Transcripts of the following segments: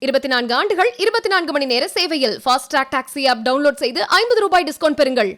24 ஆண்டுகள் 24 மணி நேர சேவையில் fast track taxi app download செய்து 50 ரூபாய் டிஸ்கவுண்ட் பெறுங்கள்.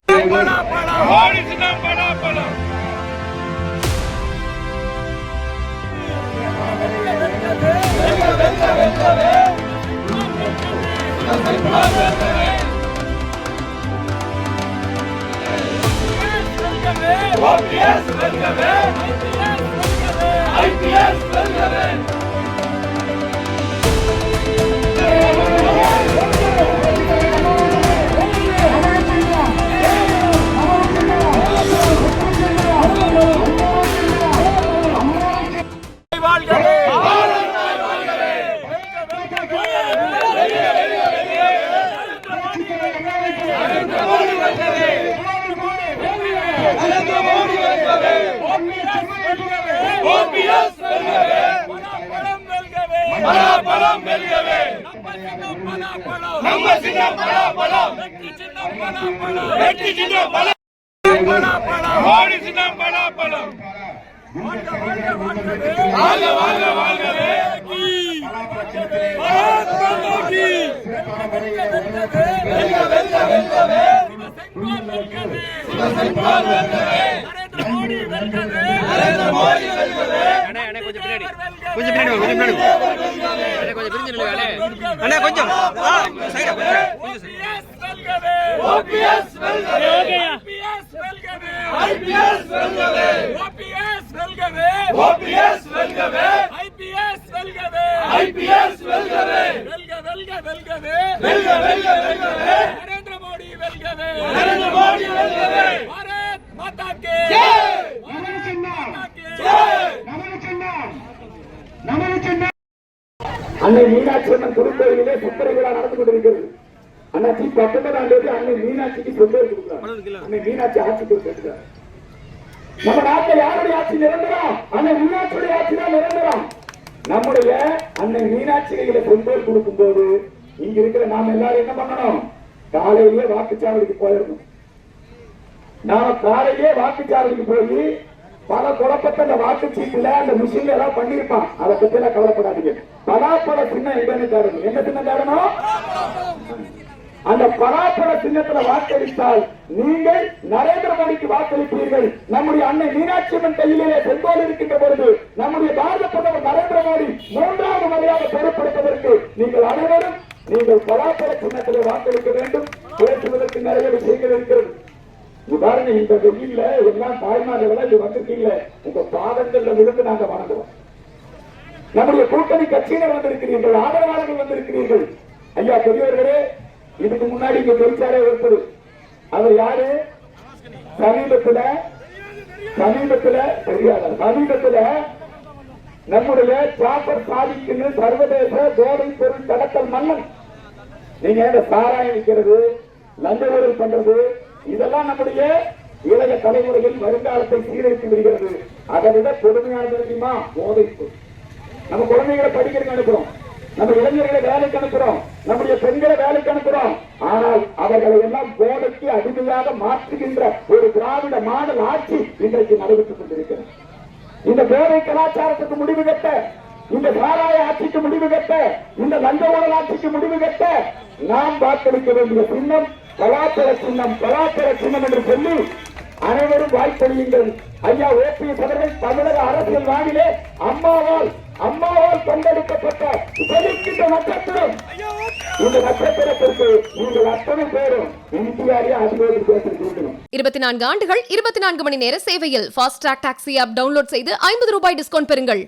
அன்னை மீனாட்சி அம்மன் திருக்கோயிலே சுத்தரை விழா நடந்து கொண்டிருக்கிறது. அண்ணாச்சி 19ஆம் தேதி அன்னை மீனாட்சிக்கு சொந்தம் கொடுக்கிறார். அன்னை மீனாட்சி ஆட்சி கொடுக்கிறார். நம்ம நாட்டில் யாருடைய ஆட்சி நிரந்தரம்? அன்னை மீனாட்சியுடைய ஆட்சி தான் நிரந்தரம். நம்முடைய அன்னை மீனாட்சி கையில சொந்தம் கொடுக்கும் போது இங்க இருக்கிற நாம எல்லாரும் என்ன பண்ணணும்? காலையிலேயே வாக்குச்சாவடிக்கு போயிடணும். நாம காலையிலேயே வாக்குச்சாவடிக்கு போய் பல குழப்பத்தை அந்த வாக்குச்சீட்டுல அந்த மிஷின்ல எல்லாம் பண்ணிருப்பான். அதை பத்தி எல்லாம் கவலைப்படாதீங்க. பலாப்பழ சின்னம் எங்கன்னு தேடணும். என்ன சின்னம் தேடணும்? அந்த பலாப்பழ சின்னத்துல வாக்களித்தால் நீங்கள் நரேந்திர மோடிக்கு வாக்களிப்பீர்கள். நம்முடைய அன்னை மீனாட்சி அம்மன் கையிலே செங்கோல் இருக்கின்ற பொழுது நம்முடைய பாரத பிரதமர் நரேந்திர மோடி 3வது முறையாக பொறுப்பெடுப்பதற்கு நீங்கள் அனைவரும் நீங்கள் பலாப்பழ சின்னத்திலே வாக்களிக்க வேண்டும். பேசுவதற்கு நிறைய விஷயங்கள் இருக்கிறது. பாருங்க, இந்த வெயில்ல எல்லாம் தாய்மார்கள் இது வந்திருக்கீங்க. உங்க பாதங்கள்ல விழுந்து நாங்க வணங்குவோம். நம்முடைய கூட்டணி கட்சியினர் வந்திருக்கிறீர்கள், ஆதரவாளர்கள் வந்திருக்கிறீர்கள். ஐயா பெரியவர்களே, இதுக்கு முன்னாடி இங்க ஜெயிச்சாரே ஒருத்தர். அவர் யாரு? சமீபத்துல தெரியாத நம்முடைய சாப்பர் சாதிக்குன்னு சர்வதேச போதைப் பொருள் கடத்தல் மன்னன். நீங்க இந்த சாராயம் விற்கிறது, லஞ்ச ஊழல் பண்றது, இதெல்லாம் நம்முடைய இளைய தலைமுறையில் வருங்காலத்தை சீரழித்து விடுகிறது. அதை விட கொடுமையானது தெரியுமா? போதைப்பு. நம்ம குழந்தைகளை படிக்கிறதுக்கு அனுப்புறோம், நம்ம இளைஞர்களை வேலைக்கு அனுப்புறோம், நம்முடைய பெண்களை வேலைக்கு அனுப்புறோம். ஆனால் அவர்களை எல்லாம் போதைக்கு அடிமையாக மாற்றுகின்ற ஒரு திராவிட மாடல் ஆட்சி இன்றைக்கு நடைபெற்றுக் கொண்டிருக்கிறது. இந்த போதை கலாச்சாரத்துக்கு முடிவு கட்ட, இந்த சாராய ஆட்சிக்கு முடிவு கட்ட, இந்த லஞ்ச ஊழல் ஆட்சிக்கு முடிவு கட்ட நாம் வாக்களிக்க வேண்டிய சின்னம் பலாப்பழ சின்னம். பலாப்பழ சின்னம் என்று சொல்லி அனைவரும் வாய்ப்பளியுங்கள். ஐயா ஓபிஎஸ் அவர்கள் தமிழக அரசியல் வானிலே அம்மாவால் கொண்டெடுக்கப்பட்ட செழிக்கின்ற நட்சத்திரம். இந்த நட்சத்திரத்திற்கு நீங்கள் அத்தனை பேரும் இந்தியாவே அதிபதி பேசியிருக்கணும். 24 ஆண்டுகள் 24 மணி நேர சேவையில் fast track taxi app download செய்து 50 ரூபாய் டிஸ்கவுண்ட் பெறுங்கள்.